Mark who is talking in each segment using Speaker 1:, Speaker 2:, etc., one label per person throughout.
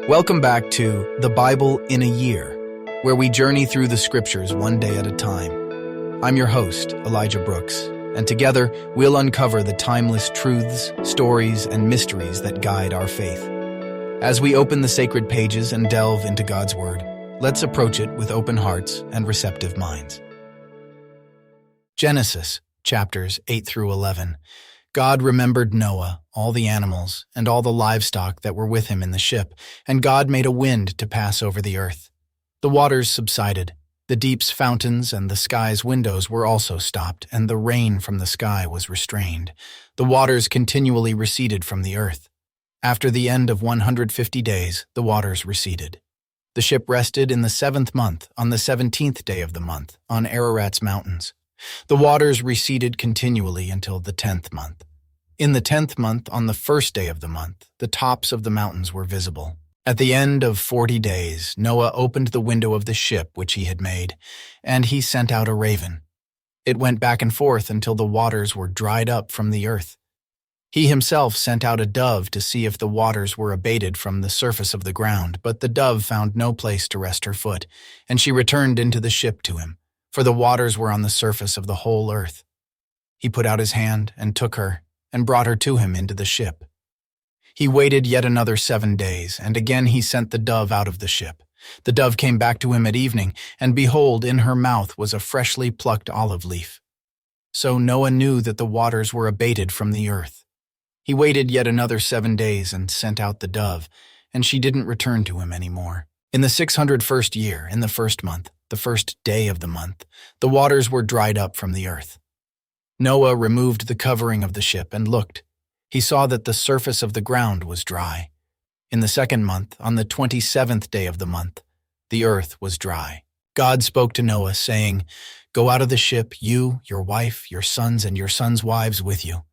Speaker 1: Welcome back to The Bible in a Year, where we journey through the scriptures one day at a time. I'm your host, Elijah Brooks, and together we'll uncover the timeless truths, stories, and mysteries that guide our faith. As we open the sacred pages and delve into God's Word, let's approach it with open hearts and receptive minds. Genesis, chapters 8 through 11. God remembered Noah, all the animals, and all the livestock that were with him in the ship, and God made a wind to pass over the earth. The waters subsided, the deep's fountains and the sky's windows were also stopped, and the rain from the sky was restrained. The waters continually receded from the earth. After the end of 150 days, the waters receded. The ship rested in the 7th month, on the 17th day of the month, on Ararat's mountains. The waters receded continually until the 10th month. In the 10th month, on the 1st day of the month, the tops of the mountains were visible. At the end of 40 days, Noah opened the window of the ship which he had made, and he sent out a raven. It went back and forth until the waters were dried up from the earth. He himself sent out a dove to see if the waters were abated from the surface of the ground, but the dove found no place to rest her foot, and she returned into the ship to him, for the waters were on the surface of the whole earth. He put out his hand and took her, and brought her to him into the ship. He waited yet another 7 days, and again he sent the dove out of the ship. The dove came back to him at evening, and behold, in her mouth was a freshly plucked olive leaf. So Noah knew that the waters were abated from the earth. He waited yet another 7 days and sent out the dove, and she didn't return to him any more. In the 601st year, in the 1st month, the 1st day of the month, the waters were dried up from the earth. Noah removed the covering of the ship and looked. He saw that the surface of the ground was dry. In the 2nd month, on the 27th day of the month, the earth was dry. God spoke to Noah, saying, "Go out of the ship, you, your wife, your sons, and your sons' wives with you.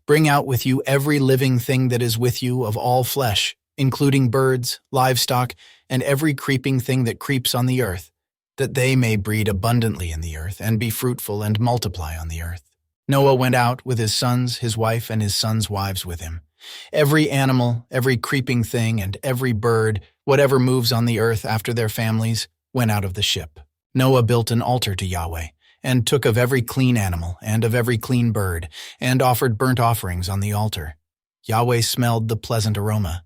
Speaker 1: Bring out with you every living thing that is with you of all flesh, including birds, livestock, and every creeping thing that creeps on the earth, that they may breed abundantly in the earth and be fruitful and multiply on the earth." Noah went out with his sons, his wife, and his sons' wives with him. Every animal, every creeping thing, and every bird, whatever moves on the earth after their families, went out of the ship. Noah built an altar to Yahweh, and took of every clean animal and of every clean bird, and offered burnt offerings on the altar. Yahweh smelled the pleasant aroma.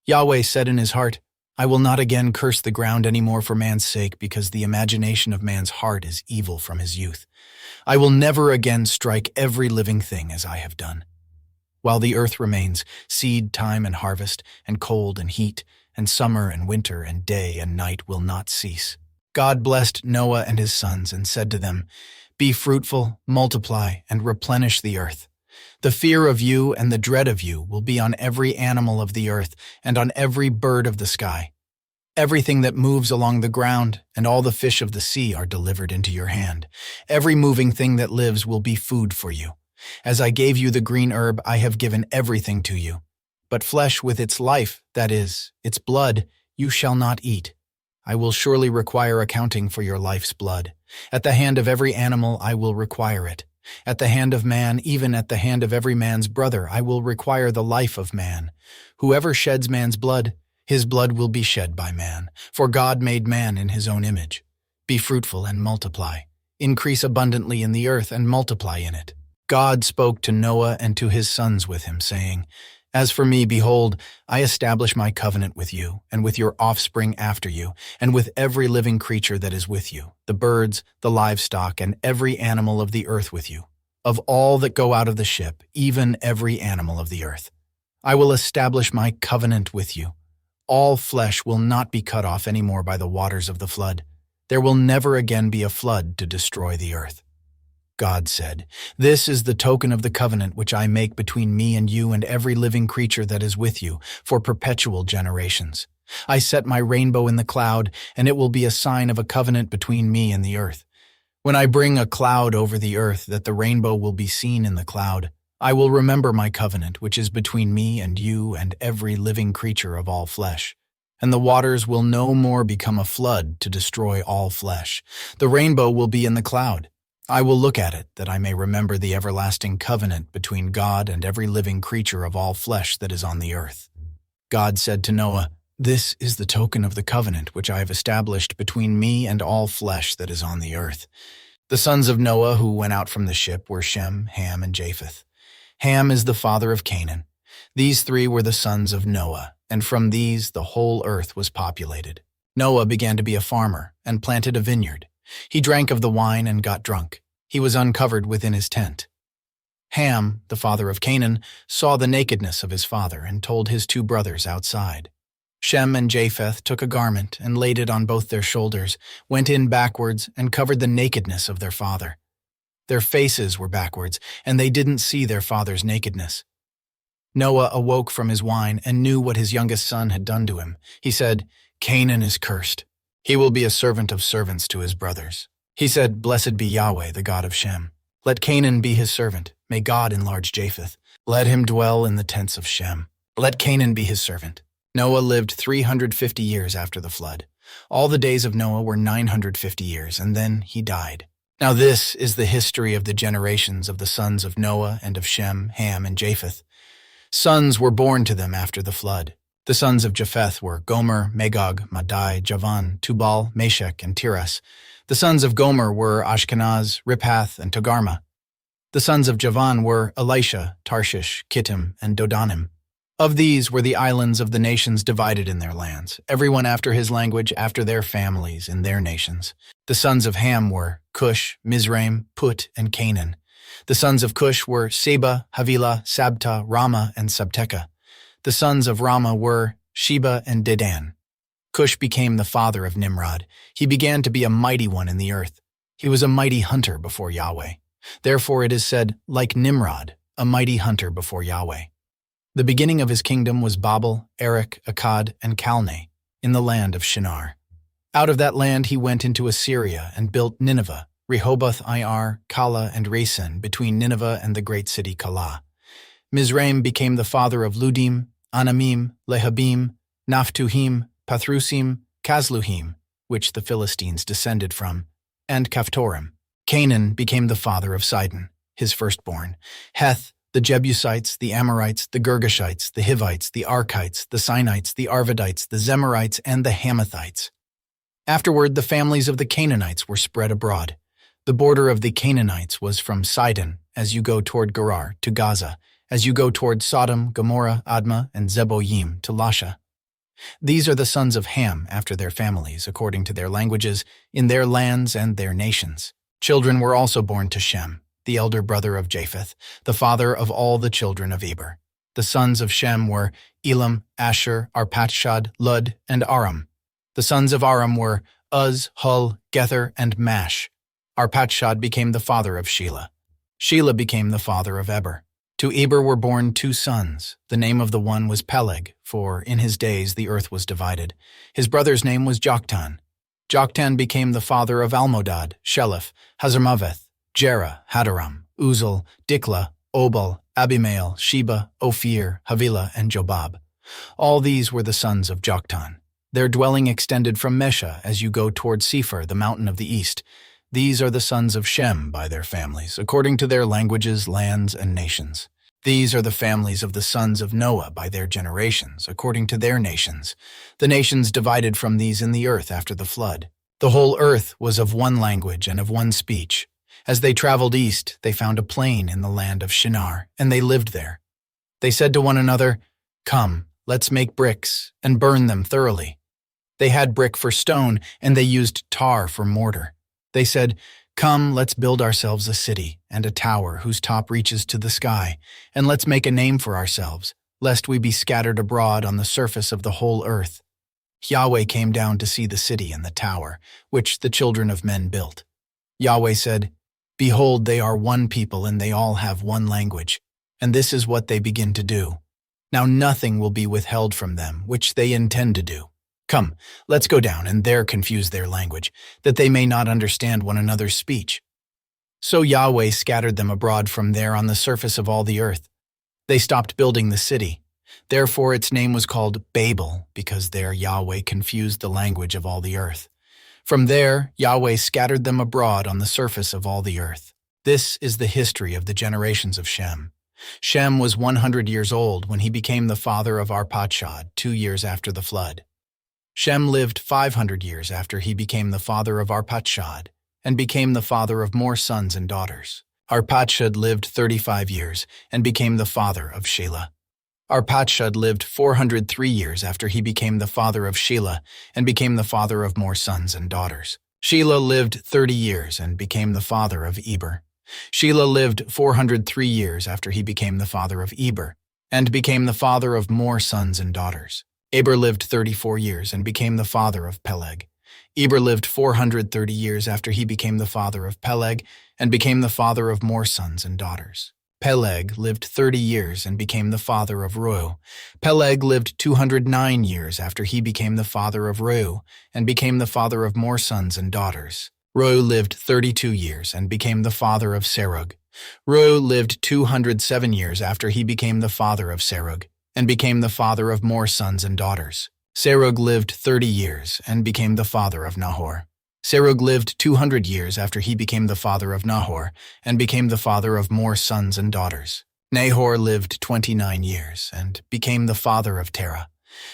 Speaker 1: Yahweh said in his heart, "I will not again curse the ground any more for man's sake, because the imagination of man's heart is evil from his youth. I will never again strike every living thing as I have done. While the earth remains, seed time and harvest, and cold and heat, and summer and winter, and day and night will not cease." God blessed Noah and his sons and said to them, "Be fruitful, multiply, and replenish the earth. The fear of you and the dread of you will be on every animal of the earth and on every bird of the sky. Everything that moves along the ground and all the fish of the sea are delivered into your hand. Every moving thing that lives will be food for you. As I gave you the green herb, I have given everything to you. But flesh with its life, that is, its blood, you shall not eat. I will surely require accounting for your life's blood. At the hand of every animal I will require it. At the hand of man, even at the hand of every man's brother, I will require the life of man. Whoever sheds man's blood, his blood will be shed by man, for God made man in his own image. Be fruitful and multiply. Increase abundantly in the earth and multiply in it." God spoke to Noah and to his sons with him, saying, "As for me, behold, I establish my covenant with you, and with your offspring after you, and with every living creature that is with you, the birds, the livestock, and every animal of the earth with you, of all that go out of the ship, even every animal of the earth. I will establish my covenant with you. All flesh will not be cut off any more by the waters of the flood. There will never again be a flood to destroy the earth." God said, "This is the token of the covenant which I make between me and you and every living creature that is with you for perpetual generations. I set my rainbow in the cloud, and it will be a sign of a covenant between me and the earth. When I bring a cloud over the earth, that the rainbow will be seen in the cloud, I will remember my covenant which is between me and you and every living creature of all flesh. And the waters will no more become a flood to destroy all flesh. The rainbow will be in the cloud. I will look at it, that I may remember the everlasting covenant between God and every living creature of all flesh that is on the earth." God said to Noah, This is the token of the covenant which I have established between me and all flesh that is on the earth. The sons of Noah who went out from the ship were Shem, Ham, and Japheth. Ham is the father of Canaan. These three were the sons of Noah, and from these the whole earth was populated. Noah began to be a farmer and planted a vineyard. He drank of the wine and got drunk. He was uncovered within his tent. Ham, the father of Canaan, saw the nakedness of his father and told his two brothers outside. Shem and Japheth took a garment and laid it on both their shoulders, went in backwards, and covered the nakedness of their father. Their faces were backwards, and they didn't see their father's nakedness. Noah awoke from his wine and knew what his youngest son had done to him. He said, "Canaan is cursed. He will be a servant of servants to his brothers." He said, "Blessed be Yahweh, the God of Shem. Let Canaan be his servant. May God enlarge Japheth. Let him dwell in the tents of Shem. Let Canaan be his servant." Noah lived 350 years after the flood. All the days of Noah were 950 years, and then he died. Now this is the history of the generations of the sons of Noah and of Shem, Ham, and Japheth. Sons were born to them after the flood. The sons of Japheth were Gomer, Magog, Madai, Javan, Tubal, Meshech, and Tiras. The sons of Gomer were Ashkenaz, Riphath, and Togarmah. The sons of Javan were Elisha, Tarshish, Kittim, and Dodanim. Of these were the islands of the nations divided in their lands, everyone after his language, after their families, in their nations. The sons of Ham were Cush, Mizraim, Put, and Canaan. The sons of Cush were Seba, Havilah, Sabta, Rama, and Sabteka. The sons of Rama were Sheba and Dedan. Cush became the father of Nimrod. He began to be a mighty one in the earth. He was a mighty hunter before Yahweh. Therefore it is said, like Nimrod, a mighty hunter before Yahweh. The beginning of his kingdom was Babel, Erech, Akkad, and Calneh, in the land of Shinar. Out of that land he went into Assyria and built Nineveh, Rehoboth-ir, Calah, and Resen, between Nineveh and the great city Calah. Mizraim became the father of Ludim, Anamim, Lehabim, Naphtuhim, Pathrusim, Casluhim, which the Philistines descended from, and Caphtorim. Canaan became the father of Sidon, his firstborn. Heth, the Jebusites, the Amorites, the Girgashites, the Hivites, the Arkites, the Sinites, the Arvadites, the Zemarites, and the Hamathites. Afterward, the families of the Canaanites were spread abroad. The border of the Canaanites was from Sidon, as you go toward Gerar, to Gaza, as you go toward Sodom, Gomorrah, Admah, and Zeboyim, to Lasha. These are the sons of Ham after their families, according to their languages, in their lands and their nations. Children were also born to Shem, the elder brother of Japheth, the father of all the children of Eber. The sons of Shem were Elam, Asher, Arpachshad, Lud, and Aram. The sons of Aram were Uz, Hul, Gether, and Mash. Arpachshad became the father of Shelah. Shelah became the father of Eber. To Eber were born two sons. The name of the one was Peleg, for in his days the earth was divided. His brother's name was Joktan. Joktan became the father of Almodad, Sheleph, Hazarmaveth, Jerah, Hadaram, Uzal, Dikla, Obal, Abimael, Sheba, Ophir, Havilah, and Jobab. All these were the sons of Joktan. Their dwelling extended from Mesha as you go toward Sephir, the mountain of the east. These are the sons of Shem by their families, according to their languages, lands, and nations. These are the families of the sons of Noah by their generations, according to their nations. The nations divided from these in the earth after the flood. The whole earth was of one language and of one speech. As they traveled east, they found a plain in the land of Shinar, and they lived there. They said to one another, "Come, let's make bricks and burn them thoroughly." They had brick for stone, and they used tar for mortar. They said, "Come, let's build ourselves a city and a tower whose top reaches to the sky, and let's make a name for ourselves, lest we be scattered abroad on the surface of the whole earth." Yahweh came down to see the city and the tower, which the children of men built. Yahweh said, "Behold, they are one people and they all have one language, and this is what they begin to do. Now nothing will be withheld from them, which they intend to do. Come, let's go down and there confuse their language, that they may not understand one another's speech." So Yahweh scattered them abroad from there on the surface of all the earth. They stopped building the city. Therefore its name was called Babel, because there Yahweh confused the language of all the earth. From there Yahweh scattered them abroad on the surface of all the earth. This is the history of the generations of Shem. Shem was 100 years old when he became the father of Arpachshad 2 years after the flood. Shem lived 500 years after he became the father of Arpachshad and became the father of more sons and daughters. Arpachshad lived 35 years and became the father of Shelah. Arpachshad lived 403 years after he became the father of Shelah and became the father of more sons and daughters. Shelah lived 30 years and became the father of Eber. Shelah lived 403 years after he became the father of Eber and became the father of more sons and daughters. Eber lived 34 years and became the father of Peleg. Eber lived 430 years after he became the father of Peleg and became the father of more sons and daughters. Peleg lived 30 years and became the father of Reu. Peleg lived 209 years after he became the father of Reu and became the father of more sons and daughters. Reu lived 32 years and became the father of Serug. Reu lived 207 years after he became the father of Serug and became the father of more sons and daughters. Serug lived 30 years and became the father of Nahor. Serug lived 200 years after he became the father of Nahor and became the father of more sons and daughters. Nahor lived 29 years and became the father of Terah.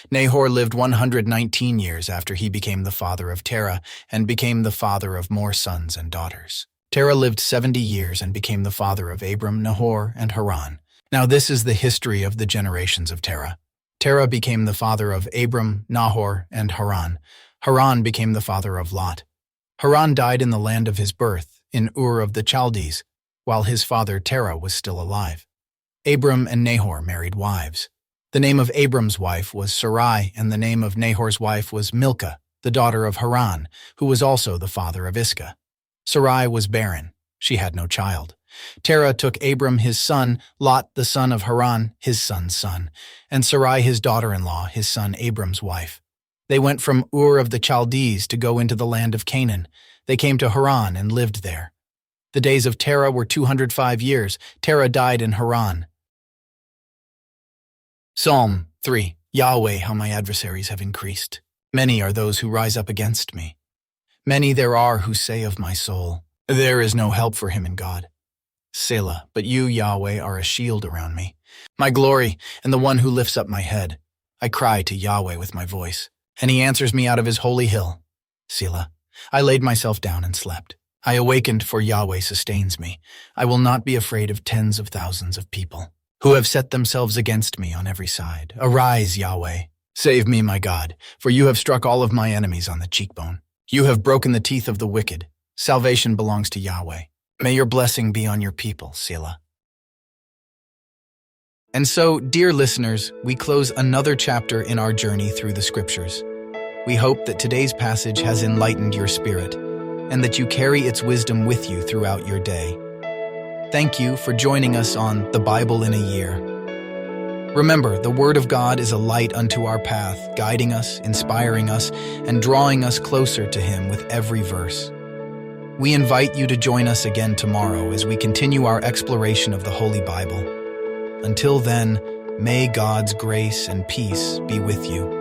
Speaker 1: Nahor lived 119 years after he became the father of Terah and became the father of more sons and daughters. Terah lived 70 years and became the father of Abram, Nahor, and Haran. Now this is the history of the generations of Terah. Terah became the father of Abram, Nahor, and Haran. Haran became the father of Lot. Haran died in the land of his birth, in Ur of the Chaldees, while his father Terah was still alive. Abram and Nahor married wives. The name of Abram's wife was Sarai, and the name of Nahor's wife was Milcah, the daughter of Haran, who was also the father of Iscah. Sarai was barren. She had no child. Terah took Abram his son, Lot the son of Haran, his son's son, and Sarai his daughter-in-law, his son Abram's wife. They went from Ur of the Chaldees to go into the land of Canaan. They came to Haran and lived there. The days of Terah were 205 years. Terah died in Haran. Psalm 3. Yahweh, how my adversaries have increased. Many are those who rise up against me. Many there are who say of my soul, there is no help for him in God. Selah, but you, Yahweh, are a shield around me, my glory, and the one who lifts up my head. I cry to Yahweh with my voice, and he answers me out of his holy hill. Selah. I laid myself down and slept. I awakened, for Yahweh sustains me. I will not be afraid of tens of thousands of people, who have set themselves against me on every side. Arise, Yahweh. Save me, my God, for you have struck all of my enemies on the cheekbone. You have broken the teeth of the wicked. Salvation belongs to Yahweh. May your blessing be on your people, Selah. And so, dear listeners, we close another chapter in our journey through the Scriptures. We hope that today's passage has enlightened your spirit, and that you carry its wisdom with you throughout your day. Thank you for joining us on The Bible in a Year. Remember, the Word of God is a light unto our path, guiding us, inspiring us, and drawing us closer to Him with every verse. We invite you to join us again tomorrow as we continue our exploration of the Holy Bible. Until then, may God's grace and peace be with you.